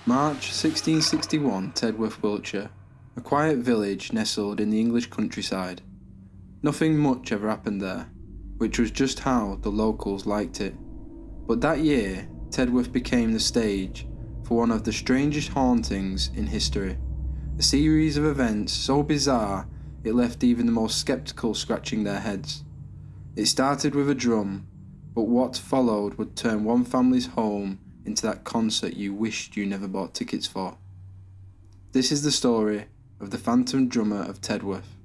March 1661, Tedworth, Wiltshire. A quiet village nestled in the English countryside. Nothing much ever happened there, which was just how the locals liked it. But that year, Tedworth became the stage for one of the strangest hauntings in history. A series of events so bizarre it left even the most sceptical scratching their heads. It started with a drum, but what followed would turn one family's home into that concert you wished you never bought tickets for. This is the story of the Phantom Drummer of Tedworth.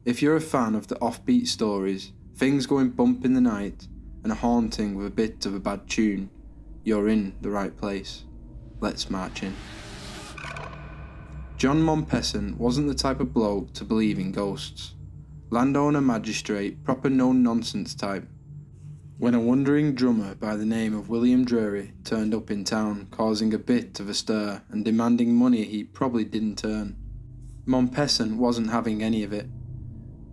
If you're a fan of the offbeat stories, things going bump in the night, and a haunting with a bit of a bad tune, you're in the right place. Let's march in. John Mompesson wasn't the type of bloke to believe in ghosts. Landowner, magistrate, proper no-nonsense type. When a wandering drummer by the name of William Drury turned up in town, causing a bit of a stir and demanding money he probably didn't earn, Mompesson wasn't having any of it.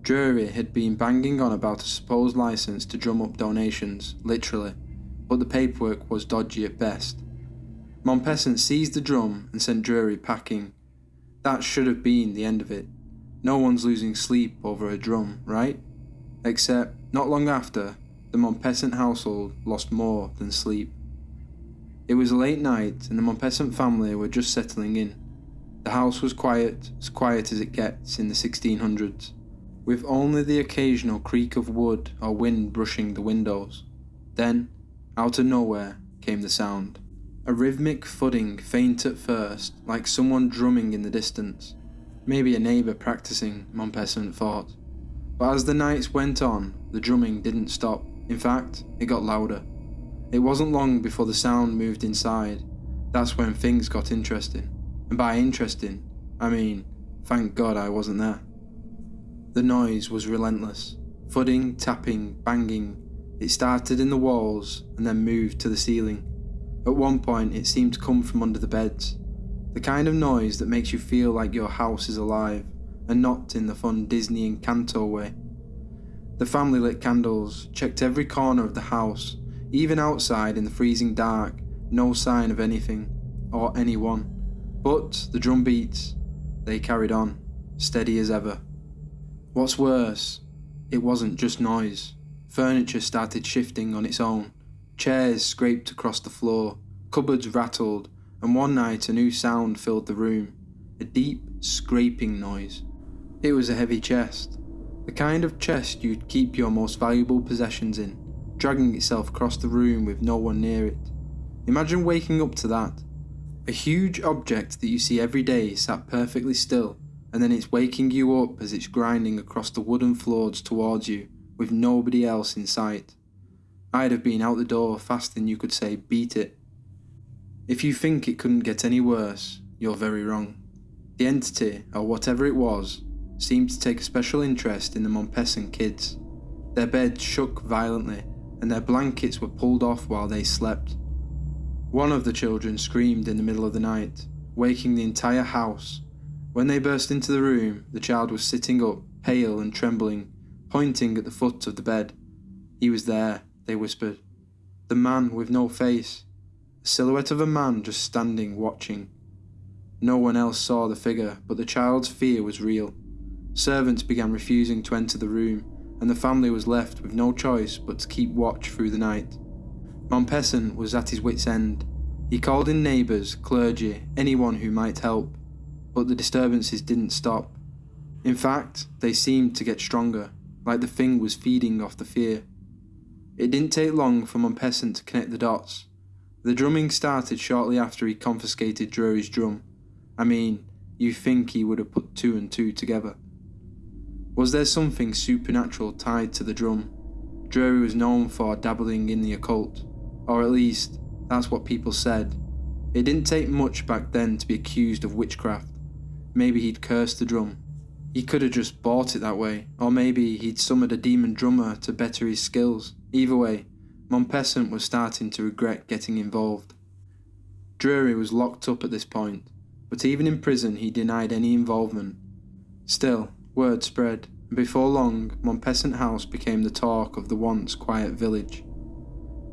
Drury had been banging on about a supposed license to drum up donations, literally, but the paperwork was dodgy at best. Mompesson seized the drum and sent Drury packing. That should have been the end of it. No one's losing sleep over a drum, right? Except, not long after, the Mompesson household lost more than sleep. It was a late night and the Mompesson family were just settling in. The house was quiet as it gets in the 1600s, with only the occasional creak of wood or wind brushing the windows. Then, out of nowhere, came the sound. A rhythmic thudding, faint at first, like someone drumming in the distance. Maybe a neighbour practicing, Mompesson thought. But as the nights went on, the drumming didn't stop. In fact, it got louder. It wasn't long before the sound moved inside. That's when things got interesting. And by interesting, I mean, thank God I wasn't there. The noise was relentless. Thudding, tapping, banging. It started in the walls and then moved to the ceiling. At one point it seemed to come from under the beds. The kind of noise that makes you feel like your house is alive, and not in the fun Disney Encanto way. The family lit candles, checked every corner of the house, even outside in the freezing dark, no sign of anything, or anyone. But the drum beats, they carried on, steady as ever. What's worse, it wasn't just noise. Furniture started shifting on its own. Chairs scraped across the floor, cupboards rattled, and one night a new sound filled the room, a deep, scraping noise. It was a heavy chest, the kind of chest you'd keep your most valuable possessions in, dragging itself across the room with no one near it. Imagine waking up to that. A huge object that you see every day sat perfectly still, and then it's waking you up as it's grinding across the wooden floors towards you, with nobody else in sight. I'd have been out the door faster than you could say beat it. If you think it couldn't get any worse, you're very wrong. The entity, or whatever it was, seemed to take a special interest in the Mompesson kids. Their beds shook violently, and their blankets were pulled off while they slept. One of the children screamed in the middle of the night, waking the entire house. When they burst into the room, the child was sitting up, pale and trembling, pointing at the foot of the bed. He was there, they whispered. The man with no face. A silhouette of a man just standing, watching. No one else saw the figure, but the child's fear was real. Servants began refusing to enter the room, and the family was left with no choice but to keep watch through the night. Mompesson was at his wit's end. He called in neighbours, clergy, anyone who might help, but the disturbances didn't stop. In fact, they seemed to get stronger, like the thing was feeding off the fear. It didn't take long for Mompesson to connect the dots. The drumming started shortly after he confiscated Drury's drum. I mean, you think he would have put two and two together. Was there something supernatural tied to the drum? Drury was known for dabbling in the occult, or at least, that's what people said. It didn't take much back then to be accused of witchcraft. Maybe he'd cursed the drum. He could have just bought it that way, or maybe he'd summoned a demon drummer to better his skills. Either way, Mompesson was starting to regret getting involved. Drury was locked up at this point, but even in prison he denied any involvement. Still, word spread, and before long, Mompesson House became the talk of the once quiet village.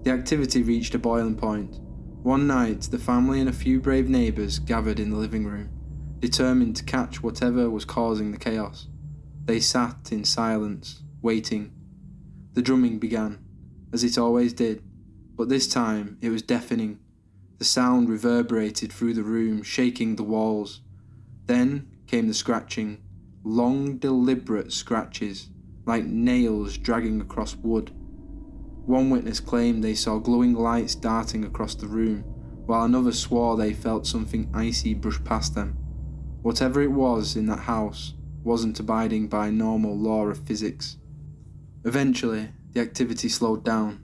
The activity reached a boiling point. One night, the family and a few brave neighbours gathered in the living room, determined to catch whatever was causing the chaos. They sat in silence, waiting. The drumming began, as it always did, but this time it was deafening. The sound reverberated through the room, shaking the walls. Then came the scratching, long, deliberate scratches, like nails dragging across wood. One witness claimed they saw glowing lights darting across the room, while another swore they felt something icy brush past them. Whatever it was in that house wasn't abiding by normal law of physics. Eventually, the activity slowed down.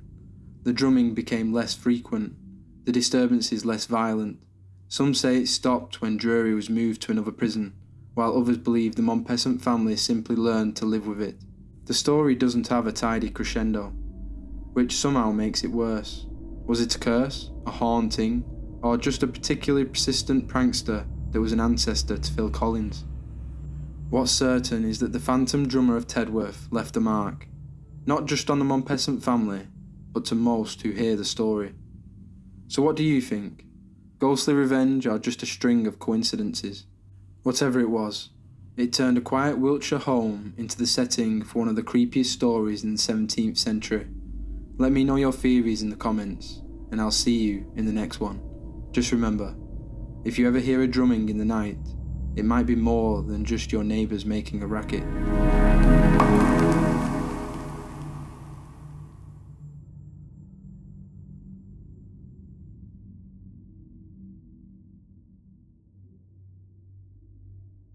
The drumming became less frequent, the disturbances less violent. Some say it stopped when Drury was moved to another prison, while others believe the Montpesant family simply learned to live with it. The story doesn't have a tidy crescendo, which somehow makes it worse. Was it a curse, a haunting, or just a particularly persistent prankster that was an ancestor to Phil Collins? What's certain is that the Phantom Drummer of Tedworth left a mark, not just on the Montpesant family, but to most who hear the story. So what do you think? Ghostly revenge or just a string of coincidences? Whatever it was, it turned a quiet Wiltshire home into the setting for one of the creepiest stories in the 17th century. Let me know your theories in the comments, and I'll see you in the next one. Just remember, if you ever hear a drumming in the night, it might be more than just your neighbours making a racket.